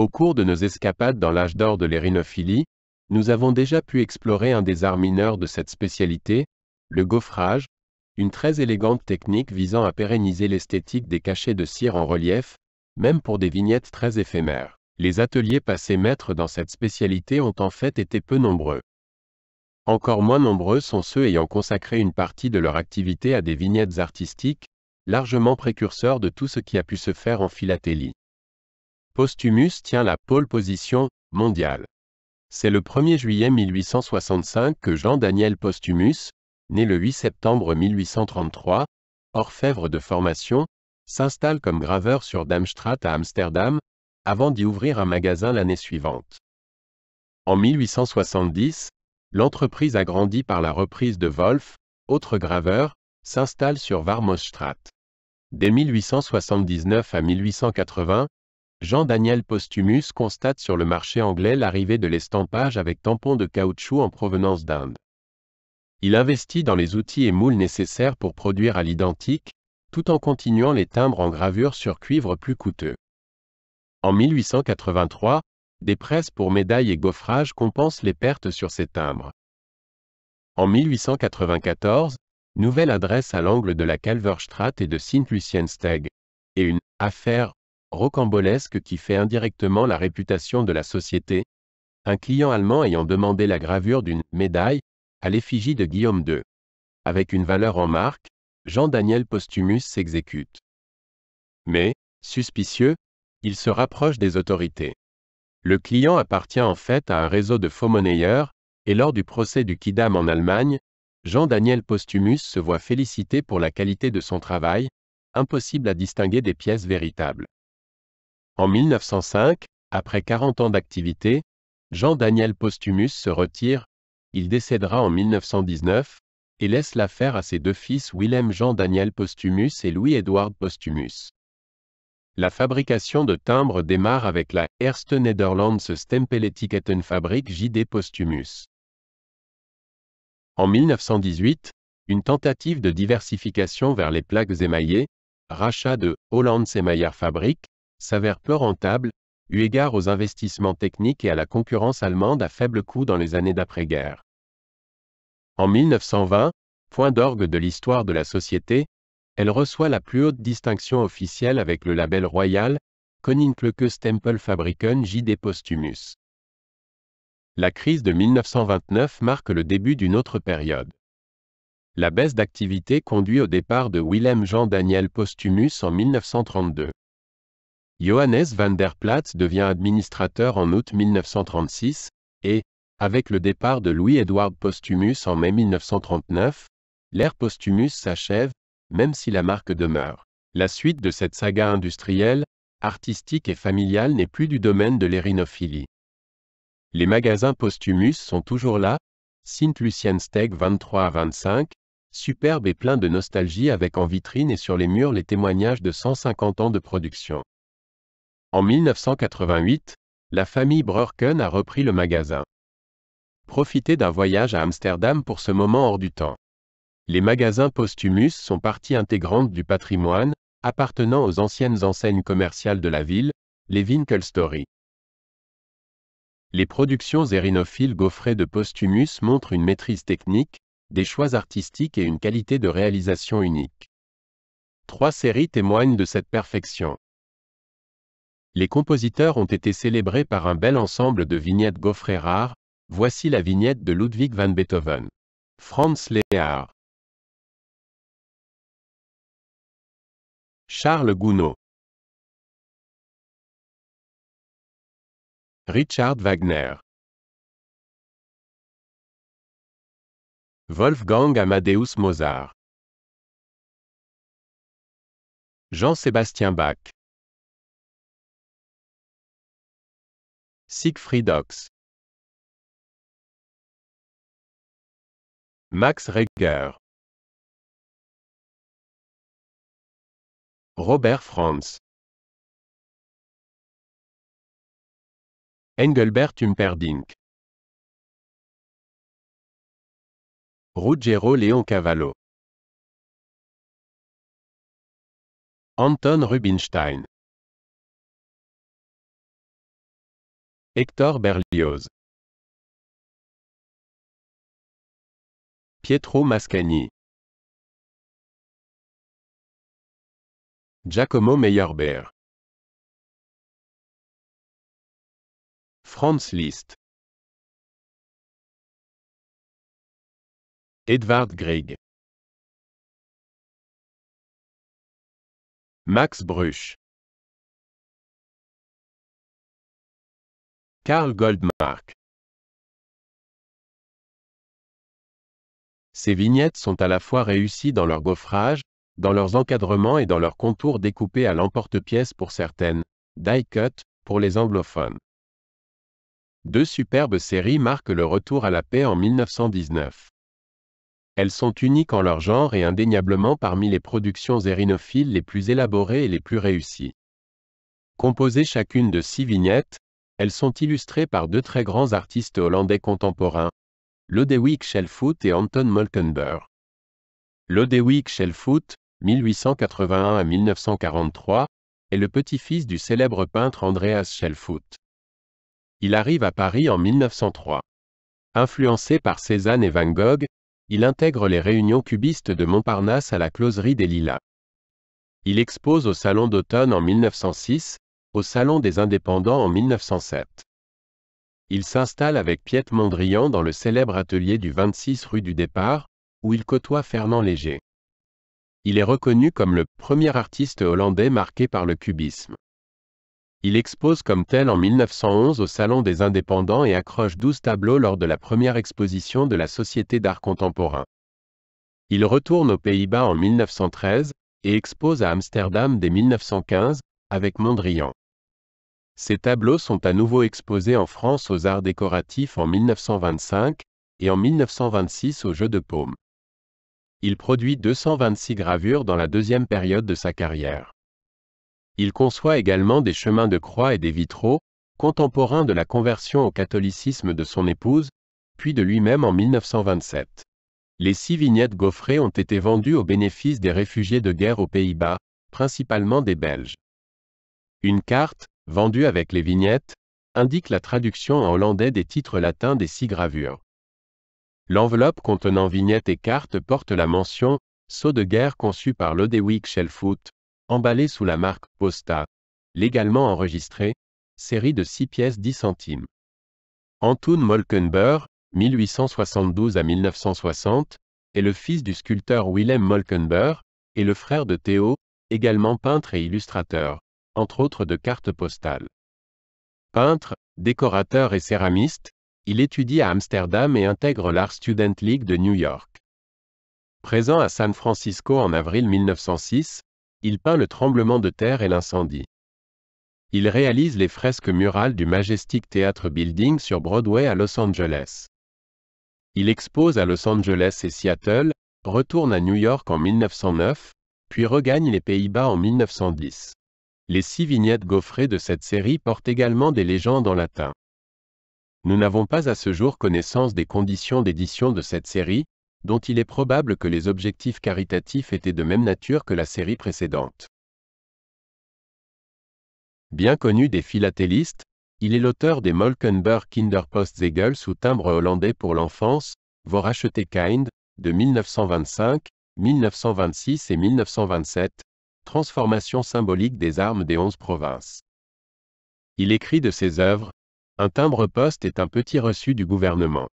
Au cours de nos escapades dans l'âge d'or de l'érinophilie, nous avons déjà pu explorer un des arts mineurs de cette spécialité, le gaufrage, une très élégante technique visant à pérenniser l'esthétique des cachets de cire en relief, même pour des vignettes très éphémères. Les ateliers passés maîtres dans cette spécialité ont en fait été peu nombreux. Encore moins nombreux sont ceux ayant consacré une partie de leur activité à des vignettes artistiques, largement précurseurs de tout ce qui a pu se faire en philatélie. Posthumus tient la pole position mondiale. C'est le 1er juillet 1865 que Jean-Daniel Posthumus, né le 8 septembre 1833, orfèvre de formation, s'installe comme graveur sur Damstraat à Amsterdam, avant d'y ouvrir un magasin l'année suivante. En 1870, l'entreprise agrandie par la reprise de Wolff, autre graveur, s'installe sur Warmoesstraat. Dès 1879 à 1880, Jean-Daniel Posthumus constate sur le marché anglais l'arrivée de l'estampage avec tampons de caoutchouc en provenance d'Inde. Il investit dans les outils et moules nécessaires pour produire à l'identique, tout en continuant les timbres en gravure sur cuivre plus coûteux. En 1883, des presses pour médailles et gaufrage compensent les pertes sur ces timbres. En 1894, nouvelle adresse à l'angle de la Kalverstraat et de Sint-Luciensteg, et une « affaire » rocambolesque qui fait indirectement la réputation de la société, un client allemand ayant demandé la gravure d'une « médaille » à l'effigie de Guillaume II. Avec une valeur en marque, Jean-Daniel Posthumus s'exécute. Mais, suspicieux, il se rapproche des autorités. Le client appartient en fait à un réseau de faux-monnayeurs, et lors du procès du Quidam en Allemagne, Jean-Daniel Posthumus se voit félicité pour la qualité de son travail, impossible à distinguer des pièces véritables. En 1905, après 40 ans d'activité, Jean-Daniel Posthumus se retire, il décédera en 1919, et laisse l'affaire à ses deux fils Willem Jean-Daniel Posthumus et Louis-Édouard Posthumus. La fabrication de timbres démarre avec la Eerste Nederlandse Stempeletiketenfabriek J.D. Posthumus. En 1918, une tentative de diversification vers les plaques émaillées, rachat de Hollands Emaillerfabriek, s'avère peu rentable, eu égard aux investissements techniques et à la concurrence allemande à faible coût dans les années d'après-guerre. En 1920, point d'orgue de l'histoire de la société, elle reçoit la plus haute distinction officielle avec le label royal, Koninklijke Stempelfabrieken J.D. Posthumus. La crise de 1929 marque le début d'une autre période. La baisse d'activité conduit au départ de Willem Jean-Daniel Posthumus en 1932. Johannes van der Plaats devient administrateur en août 1936, et, avec le départ de Louis-Édouard Posthumus en mai 1939, l'ère Posthumus s'achève, même si la marque demeure. La suite de cette saga industrielle, artistique et familiale n'est plus du domaine de l'érinophilie. Les magasins Posthumus sont toujours là, Sint-Luciensteg 23 à 25, superbes et pleins de nostalgie avec en vitrine et sur les murs les témoignages de 150 ans de production. En 1988, la famille Breurken a repris le magasin. Profitez d'un voyage à Amsterdam pour ce moment hors du temps. Les magasins Posthumus sont partie intégrante du patrimoine, appartenant aux anciennes enseignes commerciales de la ville, les Winkelstory. Les productions érinophiles gaufrées de Posthumus montrent une maîtrise technique, des choix artistiques et une qualité de réalisation unique. 3 séries témoignent de cette perfection. Les compositeurs ont été célébrés par un bel ensemble de vignettes gaufrées rares, voici la vignette de Ludwig van Beethoven. Franz Lehár. Charles Gounod. Richard Wagner. Wolfgang Amadeus Mozart. Jean-Sébastien Bach. Siegfried Ochs. Max Reger. Robert Franz. Engelbert Humperdinck. Ruggero Leoncavallo. Anton Rubinstein. Hector Berlioz. Pietro Mascagni. Giacomo Meyerbeer. Franz Liszt. Edvard Grieg. Max Bruch. Karl Goldmark. Ces vignettes sont à la fois réussies dans leur gaufrage, dans leurs encadrements et dans leurs contours découpés à l'emporte-pièce pour certaines, die cut, pour les anglophones. Deux superbes séries marquent le retour à la paix en 1919. Elles sont uniques en leur genre et indéniablement parmi les productions zérinophiles les plus élaborées et les plus réussies. Composées chacune de 6 vignettes, elles sont illustrées par deux très grands artistes hollandais contemporains, Lodewijk Schelvoet et Anton Molkenbuhr. Lodewijk Schelvoet, 1881 à 1943, est le petit-fils du célèbre peintre Andreas Schelvoet. Il arrive à Paris en 1903. Influencé par Cézanne et Van Gogh, il intègre les réunions cubistes de Montparnasse à la Closerie des Lilas. Il expose au Salon d'automne en 1906, au Salon des Indépendants en 1907. Il s'installe avec Piet Mondrian dans le célèbre atelier du 26 rue du Départ, où il côtoie Fernand Léger. Il est reconnu comme le premier artiste hollandais marqué par le cubisme. Il expose comme tel en 1911 au Salon des Indépendants et accroche 12 tableaux lors de la première exposition de la Société d'art contemporain. Il retourne aux Pays-Bas en 1913, et expose à Amsterdam dès 1915, avec Mondrian. Ces tableaux sont à nouveau exposés en France aux Arts décoratifs en 1925, et en 1926 au Jeu de Paume. Il produit 226 gravures dans la deuxième période de sa carrière. Il conçoit également des chemins de croix et des vitraux, contemporains de la conversion au catholicisme de son épouse, puis de lui-même en 1927. Les 6 vignettes gaufrées ont été vendues au bénéfice des réfugiés de guerre aux Pays-Bas, principalement des Belges. Une carte, vendue avec les vignettes, indique la traduction en hollandais des titres latins des 6 gravures. L'enveloppe contenant vignettes et cartes porte la mention « Sceau de guerre conçu par Lodewijk Schelvoet », emballé sous la marque « Posta », légalement enregistrée, série de 6 pièces 10 centimes. Anton Molkenbuhr, 1872 à 1960, est le fils du sculpteur Willem Molkenbuhr, et le frère de Theo, également peintre et illustrateur, entre autres de cartes postales. Peintre, décorateur et céramiste, il étudie à Amsterdam et intègre l'Art Student League de New York. Présent à San Francisco en avril 1906, il peint le tremblement de terre et l'incendie. Il réalise les fresques murales du Majestic Theatre Building sur Broadway à Los Angeles. Il expose à Los Angeles et Seattle, retourne à New York en 1909, puis regagne les Pays-Bas en 1910. Les 6 vignettes gaufrées de cette série portent également des légendes en latin. Nous n'avons pas à ce jour connaissance des conditions d'édition de cette série, dont il est probable que les objectifs caritatifs étaient de même nature que la série précédente. Bien connu des philatélistes, il est l'auteur des Molkenbuhr Kinderpostzegel sous timbre hollandais pour l'enfance, Vooruitzichtkind, de 1925, 1926 et 1927, transformation symbolique des armes des 11 provinces. Il écrit de ses œuvres, « Un timbre-poste est un petit reçu du gouvernement.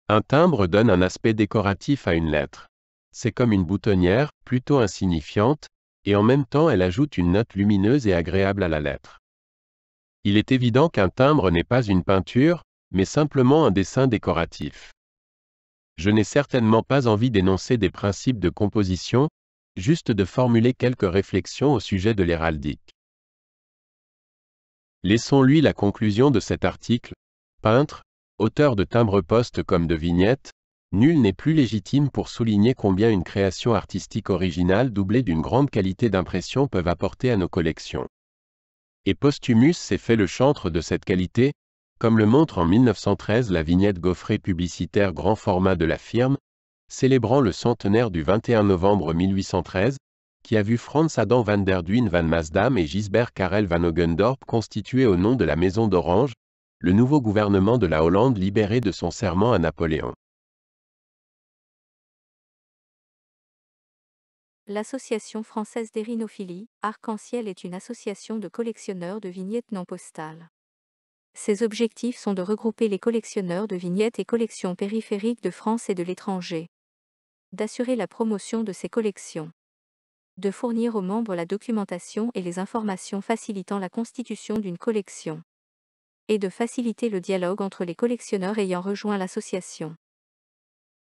Un timbre donne un aspect décoratif à une lettre. C'est comme une boutonnière, plutôt insignifiante, et en même temps elle ajoute une note lumineuse et agréable à la lettre. Il est évident qu'un timbre n'est pas une peinture, mais simplement un dessin décoratif. Je n'ai certainement pas envie d'énoncer des principes de composition, juste de formuler quelques réflexions au sujet de l'héraldique. Laissons-lui la conclusion de cet article. Peintre, auteur de timbres-poste comme de vignettes, nul n'est plus légitime pour souligner combien une création artistique originale doublée d'une grande qualité d'impression peuvent apporter à nos collections. Et Posthumus s'est fait le chantre de cette qualité, comme le montre en 1913 la vignette gaufrée publicitaire grand format de la firme, célébrant le centenaire du 21 novembre 1813, qui a vu Frans Adam van der Duyn van Maasdam et Gisbert Karel van Hogendorp constituer au nom de la Maison d'Orange, le nouveau gouvernement de la Hollande libéré de son serment à Napoléon. L'Association française d'érinophilie, Arc-en-Ciel est une association de collectionneurs de vignettes non postales. Ses objectifs sont de regrouper les collectionneurs de vignettes et collections périphériques de France et de l'étranger, d'assurer la promotion de ces collections, de fournir aux membres la documentation et les informations facilitant la constitution d'une collection, et de faciliter le dialogue entre les collectionneurs ayant rejoint l'association.